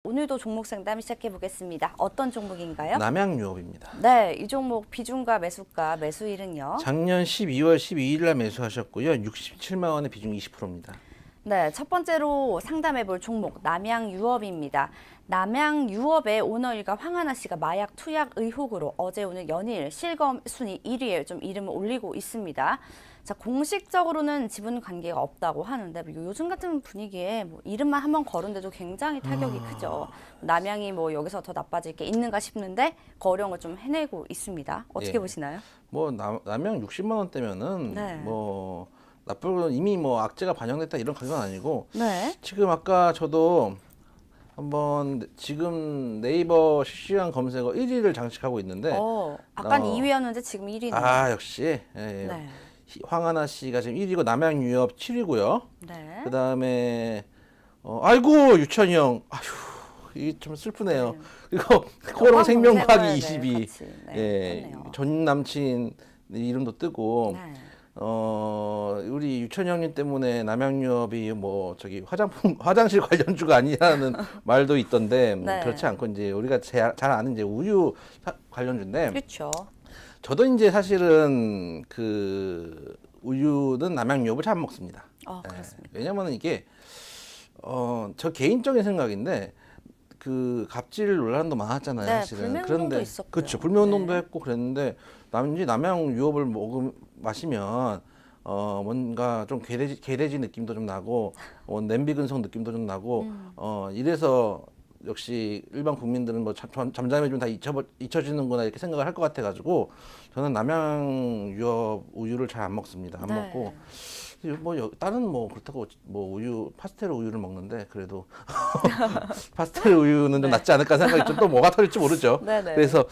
오늘도 종목 상담 시작해 보겠습니다. 어떤 종목인가요? 남양유업입니다. 네, 이 종목 비중과 매수가, 매수일은요? 작년 12월 12일 날 매수하셨고요. 67만 원의 비중 20%입니다. 네, 첫 번째로 상담해 볼 종목 남양유업입니다. 남양유업의 오너 일가 황하나 씨가 마약 투약 의혹으로 어제 오늘 연일 실검 순위 1위에 좀 이름을 올리고 있습니다. 자, 공식적으로는 지분 관계가 없다고 하는데 요즘 같은 분위기에 뭐 이름만 한번 거론돼도 굉장히 타격이 크죠. 남양이 뭐 여기서 더 나빠질 게 있는가 싶는데 그 어려운 걸 좀 해내고 있습니다. 어떻게 예. 보시나요? 뭐 남양 60만 원대면은 네. 뭐 나쁘고 이미 뭐 악재가 반영됐다 이런 가격은 아니고 네. 지금 아까 저도 한번 지금 네이버 실시간 검색어 1위를 장식하고 있는데 아까 2위였는데 지금 1위네요. 아 역시 예, 예. 네. 황하나 씨가 지금 1위고 남양유업 7위고요. 네. 그 다음에 아이고 유천이 형 아휴 이게 좀 슬프네요. 그리고 코롱 생명과학이 22. 같이, 네, 예, 그렇네요. 전 남친 이름도 뜨고 네. 우리 유천이 형님 때문에 남양유업이 뭐 저기 화장실 관련주가 아니라는 말도 있던데 네. 그렇지 않고 이제 우리가 잘 아는 이제 우유 관련주인데 그렇죠. 저도 이제 사실은 그 우유는 남양유업을 잘 안 먹습니다. 그렇습니다. 왜냐면은 이게 저 개인적인 생각인데 그 갑질 논란도 많았잖아요. 네, 사실은. 불매운동도 있었고요. 그렇죠. 불매운동도 네. 했고 그랬는데 남양유업을 마시면 뭔가 좀 개돼지 느낌도 좀 나고 냄비 근성 느낌도 좀 나고 이래서 역시 일반 국민들은 뭐 잠잠해지면 다 잊혀지는구나 이렇게 생각을 할 것 같아가지고 저는 남양유업 우유를 잘 안 먹습니다. 안 네. 먹고 뭐 다른 뭐 그렇다고 뭐 우유 파스텔 우유를 먹는데 그래도 파스텔 우유는 좀 낫지 않을까 생각이 좀 또 뭐가 터질지 모르죠. 네네. 그래서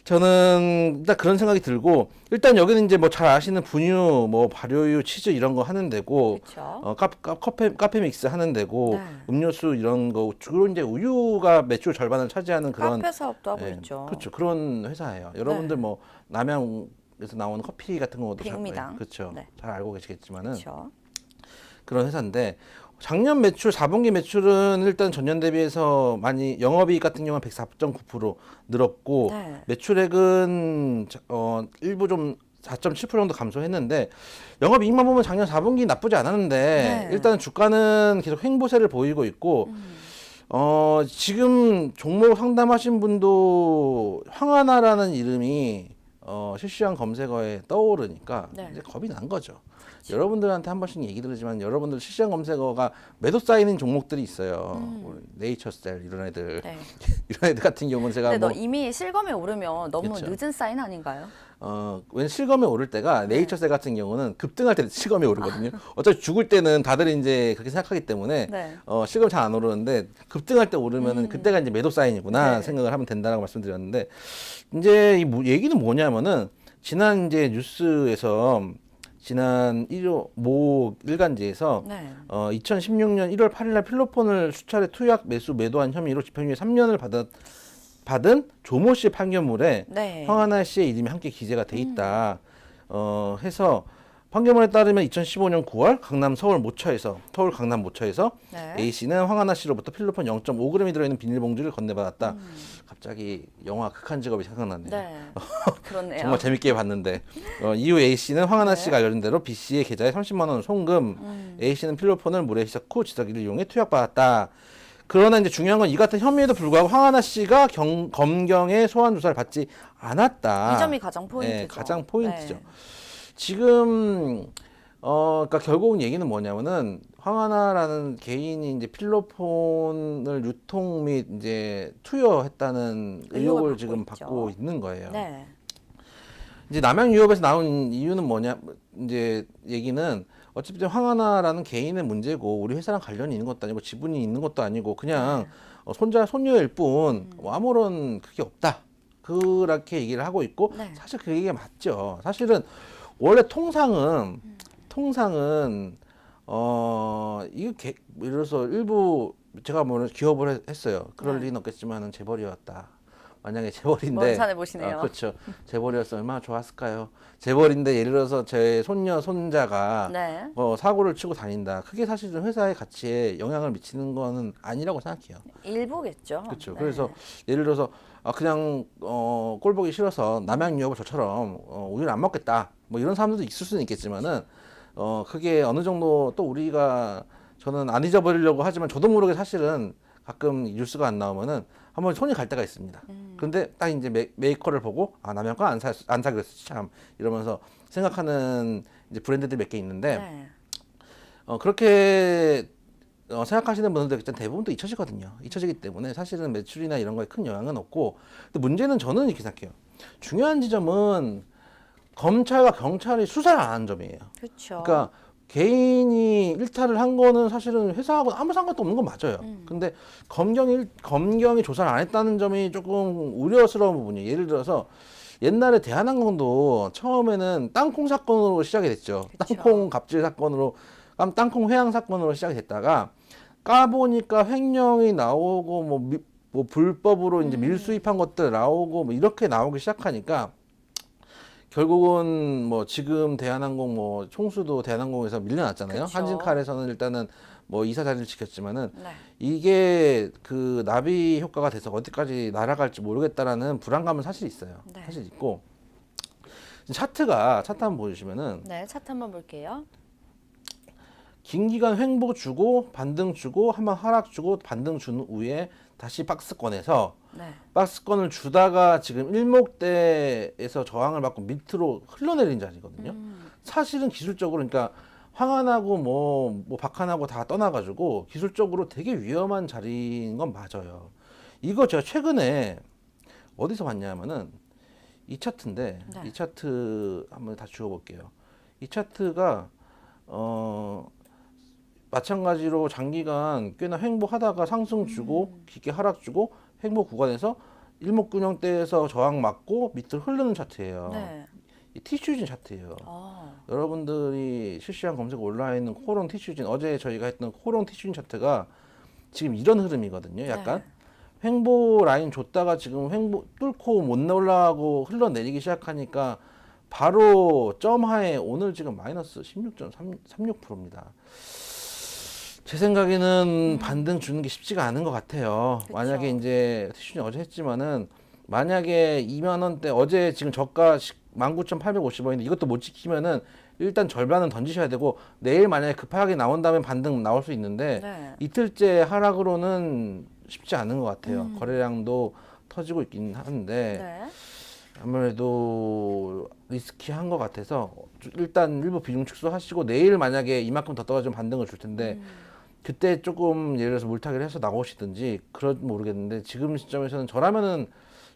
저는 일단 그런 생각이 들고 일단 여기는 이제 뭐 잘 아시는 분유, 뭐 발효유, 치즈 이런 거 하는 데고 그렇죠. 카페 믹스 하는 데고 네. 음료수 이런 거 주로 이제 우유가 매출 절반을 차지하는 그런 카페 사업도 하고 예, 있죠. 그렇죠. 그런 회사예요. 여러분들 네. 뭐 남양에서 나오는 커피 같은 것도 백미당. 그렇죠. 네. 잘 알고 계시겠지만은 그렇죠. 그런 회사인데 작년 매출 4분기 매출은 일단 전년 대비해서 많이 영업이익 같은 경우는 104.9% 늘었고 네. 매출액은 일부 좀 4.7% 정도 감소했는데 영업이익만 보면 작년 4분기 나쁘지 않았는데 네. 일단 주가는 계속 횡보세를 보이고 있고 지금 종목 상담하신 분도 황하나라는 이름이 실시간 검색어에 떠오르니까 네. 이제 겁이 난 거죠. 여러분들한테 한 번씩 얘기 드리지만 여러분들 실시간 검색어가 매도 쌓이는 종목들이 있어요. 뭐 네이처셀 이런 애들 네. 이런 애들 같은 경우는 제가 근데 뭐 너 이미 실검에 오르면 너무 그렇죠. 늦은 사인 아닌가요? when 실검에 오를 때가 네. 네이처셀 같은 경우는 급등할 때 실검에 오르거든요. 어차피 죽을 때는 다들 이제 그렇게 생각하기 때문에 네. 실검 잘 안 오르는데 급등할 때 오르면은 그때가 이제 매도 사인이구나 네. 생각을 하면 된다라고 말씀드렸는데 이제 얘기는 뭐냐면은 지난 이제 뉴스에서 지난 모 일간지에서 네. 2016년 1월 8일 날 필로폰을 수차례 투약 매도한 혐의로 집행유예 3년을 받은 조모 씨 판결문에 네. 황하나 씨의 이름이 함께 기재가 돼 있다. 해서 판결문에 따르면 2015년 9월 서울 강남 모처에서 네. A 씨는 황하나 씨로부터 필로폰 0.5g이 들어있는 비닐봉지를 건네받았다. 갑자기 영화 극한 직업이 생각나네요. 네. 그렇네요. 정말 재밌게 봤는데 이후 A 씨는 황하나 네. 씨가 알려준 대로 B 씨의 계좌에 30만 원을 송금, A 씨는 필로폰을 물에 씻었 후 지더기를 이용해 투약받았다. 그러나 이제 중요한 건 이 같은 혐의에도 불구하고 황하나 씨가 검경의 소환 조사를 받지 않았다. 이 점이 가장 포인트죠. 네, 가장 포인트죠. 네. 지금 그러니까 결국은 얘기는 뭐냐면은 황하나라는 개인이 이제 필로폰을 유통 및 이제 투여했다는 의혹을 지금 있죠. 받고 있는 거예요. 네. 이제 남양유업에서 나온 이유는 뭐냐 이제 얘기는 어차피 황하나라는 개인의 문제고 우리 회사랑 관련이 있는 것도 아니고 지분이 있는 것도 아니고 그냥 손녀일 뿐 아무런 그게 없다 그렇게 얘기를 하고 있고 네. 사실 그 얘기가 맞죠. 사실은 원래 통상은 이게 예를 들어서 일부 제가 뭐 기업을 했어요. 그럴 네. 리는 없겠지만은 재벌이었다. 만약에 재벌인데 먼 산을 보시네요. 그렇죠. 재벌이었으면 얼마나 좋았을까요? 재벌인데 예를 들어서 제 손녀 손자가 네. 사고를 치고 다닌다. 그게 사실은 회사의 가치에 영향을 미치는 거는 아니라고 생각해요. 일부겠죠. 그렇죠. 네. 그래서 예를 들어서 그냥 꼴 보기 싫어서 남양 유업을 저처럼 우유를 안 먹겠다. 뭐 이런 사람들도 있을 수는 있겠지만은 그게 어느 정도 또 우리가 저는 안 잊어버리려고 하지만 저도 모르게 사실은 가끔 뉴스가 안 나오면은 한번 손이 갈 때가 있습니다. 그런데 딱 이제 메이커를 보고 남양 거 안 사기로 했지 참 이러면서 생각하는 이제 브랜드들이 몇 개 있는데 네. 그렇게 생각하시는 분들 일단 대부분 또 잊혀지거든요. 잊혀지기 때문에 사실은 매출이나 이런 거에 큰 영향은 없고, 근데 문제는 저는 이렇게 생각해요. 중요한 지점은 검찰과 경찰이 수사를 안 하는 점이에요. 그렇죠. 그러니까 개인이 일탈을 한 거는 사실은 회사하고 아무 상관도 없는 건 맞아요. 근데 검경이 조사를 안 했다는 점이 조금 우려스러운 부분이에요. 예를 들어서 옛날에 대한항공도 처음에는 땅콩 사건으로 시작이 됐죠. 그쵸. 땅콩 갑질 사건으로, 땅콩 회항 사건으로 시작이 됐다가 까보니까 횡령이 나오고 뭐 불법으로 이제 밀수입한 것들 나오고 뭐 이렇게 나오기 시작하니까 결국은 뭐 지금 대한항공 뭐 총수도 대한항공에서 밀려났잖아요. 그쵸. 한진칼에서는 일단은 뭐 이사 자리를 지켰지만은 네. 이게 그 나비 효과가 돼서 어디까지 날아갈지 모르겠다라는 불안감은 사실 있어요. 네. 사실 있고 차트 한번 보여주시면은 네, 차트 한번 볼게요. 긴 기간 횡보 주고 반등 주고 한번 하락 주고 반등 준 후에 다시 박스권에서 네. 박스권을 주다가 지금 일목대에서 저항을 받고 밑으로 흘러내린 자리거든요. 사실은 기술적으로 그러니까 황한하고 뭐 박한하고 다 떠나가지고 기술적으로 되게 위험한 자리인 건 맞아요. 이거 제가 최근에 어디서 봤냐면은 이 차트인데 네. 이 차트 한번 다 지워볼게요. 이 차트가 마찬가지로 장기간 꽤나 횡보하다가 상승 주고 깊게 하락 주고 횡보 구간에서 일목균형대에서 저항 맞고 밑으로 흐르는 차트예요. 네. 이 티슈진 차트예요. 아, 여러분들이 실시간 검색 올라와 있는 코론 티슈진, 어제 저희가 했던 코론 티슈진 차트가 지금 이런 흐름이거든요. 약간 횡보 라인 줬다가 지금 횡보 뚫고 못 올라가고 흘러내리기 시작하니까 바로 점하에 오늘 지금 마이너스 16.36%입니다. 제 생각에는 반등 주는 게 쉽지가 않은 것 같아요. 그쵸. 만약에 이제 티슈진 어제 했지만은 만약에 2만 원대 어제 지금 저가 19,850원인데 이것도 못 지키면은 일단 절반은 던지셔야 되고 내일 만약에 급하게 나온다면 반등 나올 수 있는데 네. 이틀째 하락으로는 쉽지 않은 것 같아요. 거래량도 터지고 있긴 한데 네. 아무래도 리스키한 것 같아서 일단 일부 비중 축소하시고 내일 만약에 이만큼 더 떨어지면 반등을 줄 텐데 그때 조금 예를 들어서 물타기를 해서 나오시든지 그런 모르겠는데 지금 시점에서는 저라면은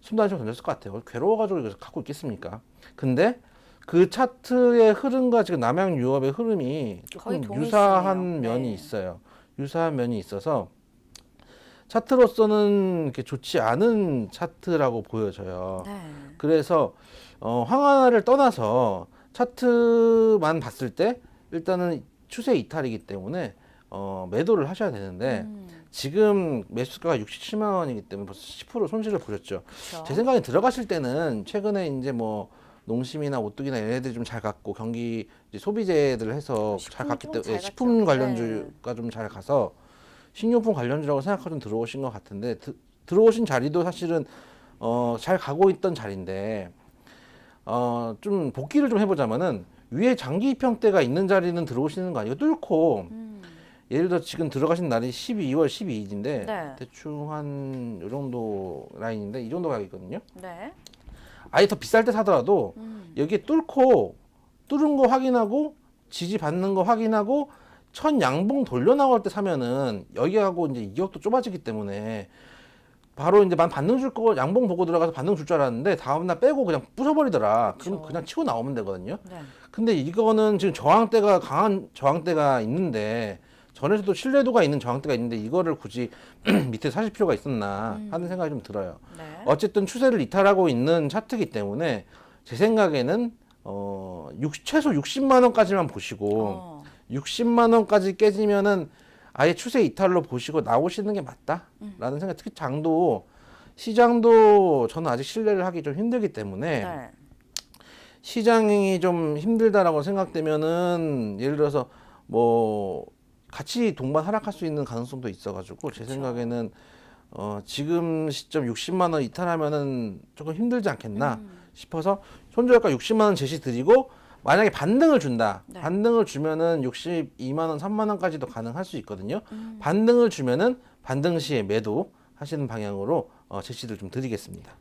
숨도 한 시간 던졌을 것 같아요. 괴로워가지고 이거 갖고 있겠습니까? 근데 그 차트의 흐름과 지금 남양유업의 흐름이 거의 조금 동일시네요. 유사한 네. 면이 있어요. 유사한 면이 있어서 차트로서는 이렇게 좋지 않은 차트라고 보여져요. 네. 그래서 황하나를 떠나서 차트만 봤을 때 일단은 추세 이탈이기 때문에 매도를 하셔야 되는데 지금 매수가가 67만 원이기 때문에 벌써 10% 손실을 보셨죠. 그쵸. 제 생각에 들어가실 때는 최근에 이제 뭐 농심이나 오뚜기나 얘네들이 좀 잘 갔고 경기 이제 소비재들 해서 잘 식품이 갔기 좀 때문에 잘 갔죠. 식품 관련주가 좀 잘 가서 식료품 관련주라고 생각하고 좀 들어오신 것 같은데 들어오신 자리도 사실은 잘 가고 있던 자리인데 좀 복귀를 좀 해보자면은 위에 장기 입형대가 있는 자리는 들어오시는 거 아니고 뚫고 예를 들어 지금 들어가신 날이 12월 12일인데 네. 대충 한 요 정도 라인인데 이 정도 가격이거든요. 네. 아예 더 비쌀 때 사더라도 여기에 뚫고 뚫은 거 확인하고 지지 받는 거 확인하고 첫 양봉 돌려 나올 때 사면은 여기하고 이제 이격도 좁아지기 때문에 바로 이제 반등 줄 거 양봉 보고 들어가서 반등 줄 줄 알았는데 다음날 빼고 그냥 부숴버리더라. 그럼 그쵸. 그냥 치고 나오면 되거든요. 네. 근데 이거는 지금 저항대가 강한 저항대가 있는데 전에서도 신뢰도가 있는 저항대가 있는데 이거를 굳이 밑에 사실 필요가 있었나 하는 생각이 좀 들어요. 네. 어쨌든 추세를 이탈하고 있는 차트이기 때문에 제 생각에는 최소 60만 원까지만 보시고 60만 원까지 깨지면은 아예 추세 이탈로 보시고 나오시는 게 맞다라는 생각. 특히 장도 시장도 저는 아직 신뢰를 하기 좀 힘들기 때문에 네. 시장이 좀 힘들다라고 생각되면은 예를 들어서 뭐 같이 동반 하락할 수 있는 가능성도 있어가지고 제 생각에는 지금 시점 60만 원 이탈하면은 조금 힘들지 않겠나 싶어서 손절가 60만 원 제시 드리고 만약에 반등을 준다. 네. 반등을 주면은 62만 원, 3만 원까지도 가능할 수 있거든요. 반등을 주면은 반등 시에 매도 하시는 방향으로 제시를 좀 드리겠습니다.